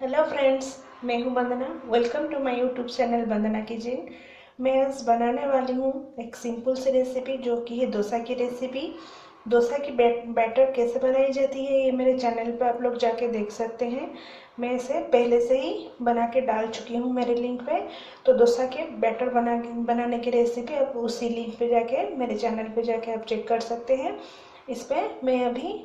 Hello friends, मैं हूं Vandana. Welcome to my YouTube channel Vandana kitchen. मैं आज बनाने वाली हूं एक सिंपल सी रेसिपी जो कि है डोसा की रेसिपी। डोसा की बैटर कैसे बनाई जाती है ये मेरे चैनल पे आप लोग जाके देख सकते हैं। मैं इसे पहले से ही बना के डाल चुकी हूँ मेरे लिंक पे। तो डोसा के बैटर बनाने की रेसिपी आप उसी लिंक पे जाके मेरे चैनल पे जाके आप चेक कर सकते हैं। इस पर मैं अभी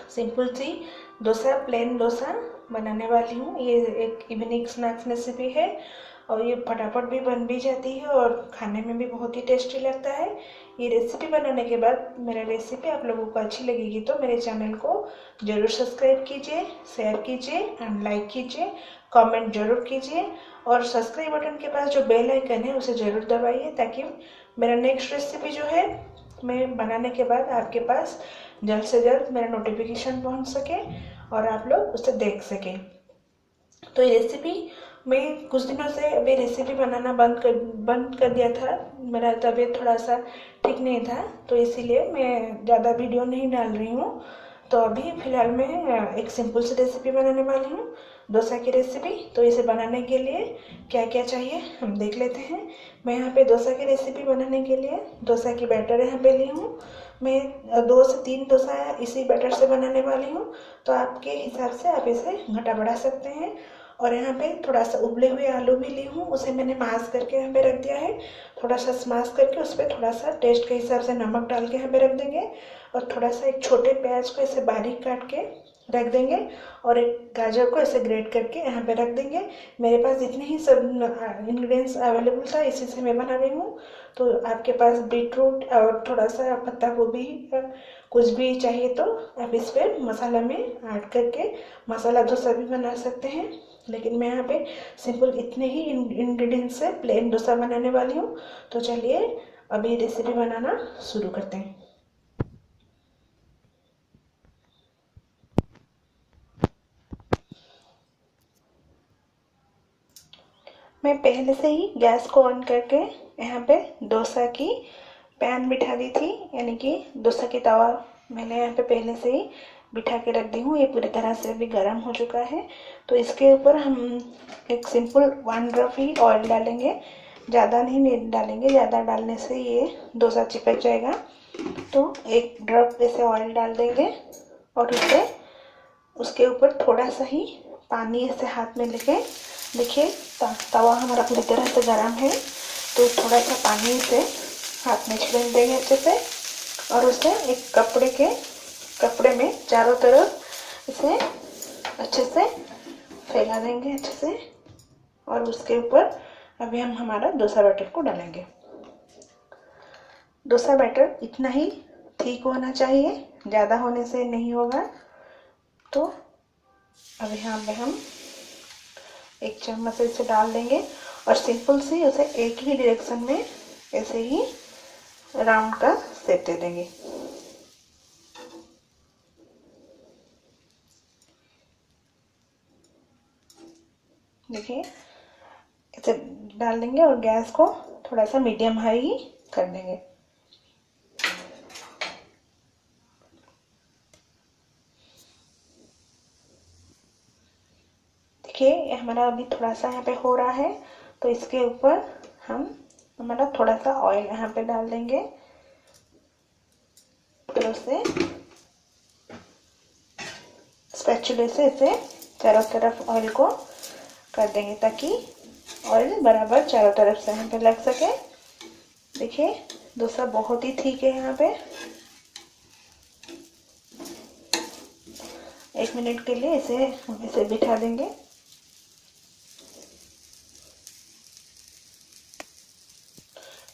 सिंपल सी डोसा, प्लेन डोसा बनाने वाली हूँ। ये एक इवनिंग स्नैक्स रेसिपी है और ये फटाफट भी बन भी जाती है और खाने में भी बहुत ही टेस्टी लगता है। ये रेसिपी बनाने के बाद मेरा रेसिपी आप लोगों को अच्छी लगेगी तो मेरे चैनल को ज़रूर सब्सक्राइब कीजिए, शेयर कीजिए एंड लाइक कीजिए, कमेंट जरूर कीजिए और सब्सक्राइब बटन के पास जो बेल आइकन है उसे ज़रूर दबाइए ताकि मेरा नेक्स्ट रेसिपी जो है मैं बनाने के बाद आपके पास जल्द से जल्द मेरा नोटिफिकेशन पहुंच सके और आप लोग उसे देख सकें। तो ये रेसिपी मैं कुछ दिनों से अभी रेसिपी बनाना बंद कर दिया था। मेरा तबीयत थोड़ा सा ठीक नहीं था तो इसीलिए मैं ज़्यादा वीडियो नहीं डाल रही हूँ। तो अभी फ़िलहाल मैं एक सिंपल सी रेसिपी बनाने वाली हूँ, डोसा की रेसिपी। तो इसे बनाने के लिए क्या क्या चाहिए हम देख लेते हैं। मैं यहाँ पे डोसा की रेसिपी बनाने के लिए डोसा की बैटर यहाँ पे ली हूँ। मैं 2 से 3 डोसा इसी बैटर से बनाने वाली हूँ। तो आपके हिसाब से आप इसे घटा बढ़ा सकते हैं। और यहाँ पे थोड़ा सा उबले हुए आलू भी ली हूँ, उसे मैंने माश करके यहाँ पे रख दिया है। थोड़ा सा स्माश करके उस पर थोड़ा सा टेस्ट के हिसाब से नमक डाल के यहाँ पे रख देंगे। और थोड़ा सा एक छोटे प्याज को ऐसे बारीक काट के रख देंगे और एक गाजर को ऐसे ग्रेट करके यहाँ पे रख देंगे। मेरे पास इतने ही सब इंग्रेडिएंट्स अवेलेबल था, इसी से मैं बना रही हूँ। तो आपके पास बीटरूट और थोड़ा सा पत्ता गोभी कुछ भी चाहिए तो आप इस पर मसाला में ऐड करके मसाला डोसा भी बना सकते हैं। लेकिन मैं यहाँ पे सिंपल इतने ही इंग्रेडिएंट्स से प्लेन डोसा बनाने वाली हूँ। तो चलिए अभी रेसिपी बनाना शुरू करते हैं। मैं पहले से ही गैस को ऑन करके यहाँ पे डोसा की पैन बिठा दी थी, यानी कि डोसा की तवा मैंने यहाँ पे पहले से ही बिठा के रख दी हूँ। ये पूरी तरह से अभी गर्म हो चुका है। तो इसके ऊपर हम एक सिंपल 1 ड्रॉप ही ऑयल डालेंगे, ज़्यादा नहीं डालेंगे, ज़्यादा डालने से ये डोसा चिपक जाएगा। तो 1 ड्रॉप ऐसे ऑयल डाल देंगे और उसे उसके ऊपर थोड़ा सा ही पानी ऐसे हाथ में लेके, देखिए तवा हमारा पूरी तरह से गर्म है। तो थोड़ा सा पानी से हाथ में छिड़क देंगे अच्छे से और उसे एक कपड़े में चारों तरफ इसे अच्छे से फैला देंगे अच्छे से। और उसके ऊपर अभी हम हमारा डोसा बैटर को डालेंगे। डोसा बैटर इतना ही ठीक होना चाहिए, ज़्यादा होने से नहीं होगा। तो अब यहाँ पे हम 1 चम्मच इसे डाल देंगे और सिंपल सी उसे एक ही डायरेक्शन में ऐसे ही राउंड का शेप दे देंगे। देखिए इसे डाल देंगे और गैस को थोड़ा सा मीडियम हाई कर देंगे। देखिए हमारा अभी थोड़ा सा यहाँ पे हो रहा है। तो इसके ऊपर हम हमारा थोड़ा सा ऑयल यहाँ पे डाल देंगे। फिर उसे स्पैचुले से इसे चारों तरफ ऑयल को कर देंगे ताकि ऑयल बराबर चारों तरफ से यहाँ पे लग सके। देखिए डोसा बहुत ही ठीक है। यहाँ पे 1 मिनट के लिए इसे बिठा देंगे।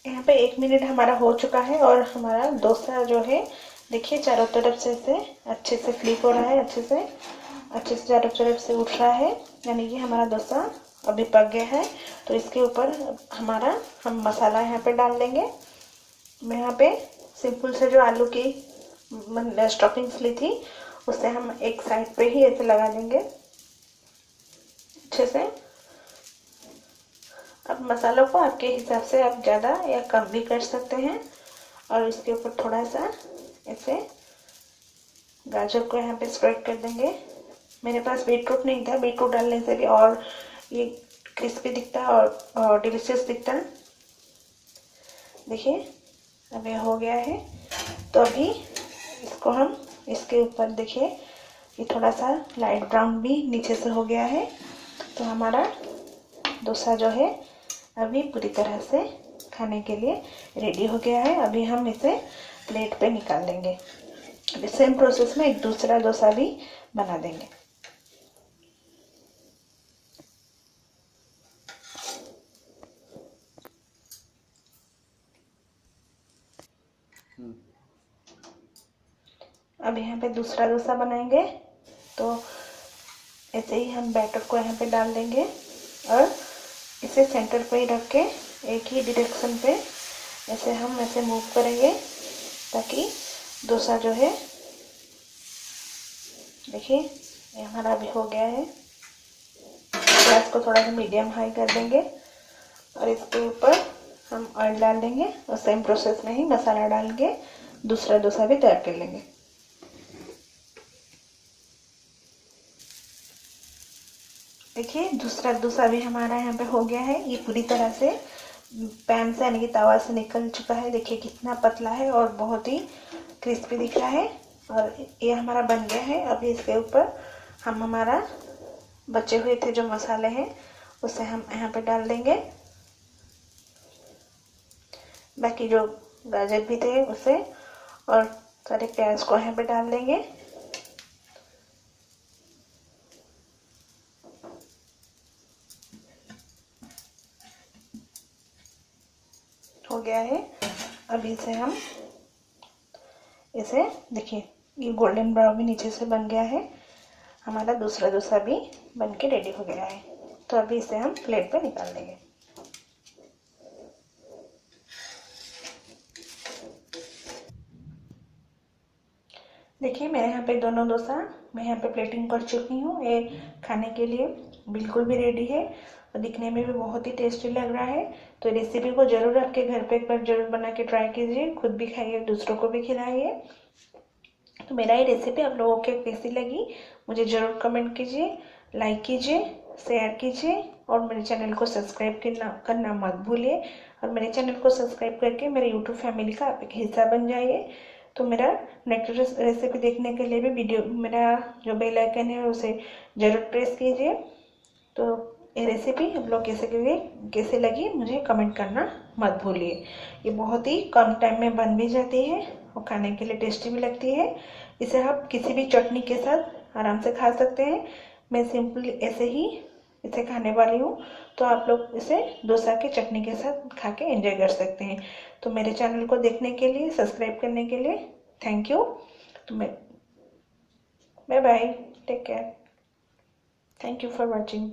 यहाँ पे 1 मिनट हमारा हो चुका है और हमारा डोसा जो है देखिए चारों तरफ से इसे अच्छे से फ्लिप हो रहा है, अच्छे से चारों तरफ से उठ रहा है, यानी कि हमारा डोसा अभी पक गया है। तो इसके ऊपर हम मसाला यहाँ पे डाल देंगे। मैं यहाँ पे सिंपल से जो आलू की स्टफिंग्स ली थी उसे हम एक साइड पे ही ऐसे लगा देंगे अच्छे से। अब मसालों को आपके हिसाब से आप ज़्यादा या कम भी कर सकते हैं। और इसके ऊपर थोड़ा सा ऐसे गाजर को यहाँ पे स्प्रेड कर देंगे मेरे पास बीटरूट नहीं था, बीटरूट डालने से भी और ये क्रिस्पी दिखता है और डिलीशियस दिखता है। देखिए अब ये हो गया है। तो अभी इसको हम इसके ऊपर देखिए ये थोड़ा सा लाइट ब्राउन भी नीचे से हो गया है। तो हमारा डोसा जो है अभी पूरी तरह से खाने के लिए रेडी हो गया है। अभी हम इसे प्लेट पे निकाल लेंगे। सेम प्रोसेस में एक दूसरा डोसा भी बना देंगे। अब यहाँ पे दूसरा डोसा बनाएंगे। तो ऐसे ही हम बैटर को यहाँ पे डाल देंगे और इसे सेंटर पे ही रख के एक ही डायरेक्शन पे ऐसे हम ऐसे मूव करेंगे ताकि डोसा जो है, देखिए ये हमारा अभी हो गया है। गैस को थोड़ा सा मीडियम हाई कर देंगे और इसके ऊपर हम ऑयल डाल देंगे और सेम प्रोसेस में ही मसाला डाल के दूसरा डोसा भी तैयार कर लेंगे। देखिए दूसरा डोसा भी हमारा यहाँ पे हो गया है। ये पूरी तरह से पैन से यानी कि तवा से निकल चुका है। देखिए कितना पतला है और बहुत ही क्रिस्पी दिख रहा है और ये हमारा बन गया है। अभी इसके ऊपर हम हमारा बचे हुए थे जो मसाले हैं उसे हम यहाँ पे डाल देंगे। बाकी जो गाजर भी थे उसे और सारे प्याज को यहाँ पे डाल देंगे। हो गया है। अभी इसे हम देखिए ये गोल्डन ब्राउन भी नीचे से बन गया है। हमारा दूसरा डोसा भी बन के रेडी हो गया है। तो अभी इसे हम प्लेट पे निकाल देंगे। देखिए मेरे यहाँ पे दोनों डोसा मैं यहाँ पे प्लेटिंग कर चुकी हूँ। ये खाने के लिए बिल्कुल भी रेडी है और दिखने में भी बहुत ही टेस्टी लग रहा है। तो रेसिपी को ज़रूर आपके घर पे एक बार ज़रूर बना के ट्राई कीजिए, खुद भी खाइए, दूसरों को भी खिलाइए। तो मेरा ये रेसिपी आप लोगों को कैसी लगी मुझे ज़रूर कमेंट कीजिए, लाइक कीजिए, शेयर कीजिए और मेरे चैनल को सब्सक्राइब करना मत भूलिए। और मेरे चैनल को सब्सक्राइब करके मेरे यूट्यूब फैमिली का आप एक हिस्सा बन जाइए। तो मेरा नेक्स्ट रेसिपी देखने के लिए भी मेरा जो बेल आइकन है उसे ज़रूर प्रेस कीजिए। तो ये रेसिपी हम लोग कैसे लगी मुझे कमेंट करना मत भूलिए। ये बहुत ही कम टाइम में बन भी जाती है और खाने के लिए टेस्टी भी लगती है। इसे आप किसी भी चटनी के साथ आराम से खा सकते हैं। मैं सिंपल ऐसे ही इसे खाने वाली हूँ। तो आप लोग इसे डोसा की चटनी के साथ खा के एंजॉय कर सकते हैं। तो मेरे चैनल को देखने के लिए, सब्सक्राइब करने के लिए थैंक यू। तो bye bye, take care, thank you for watching.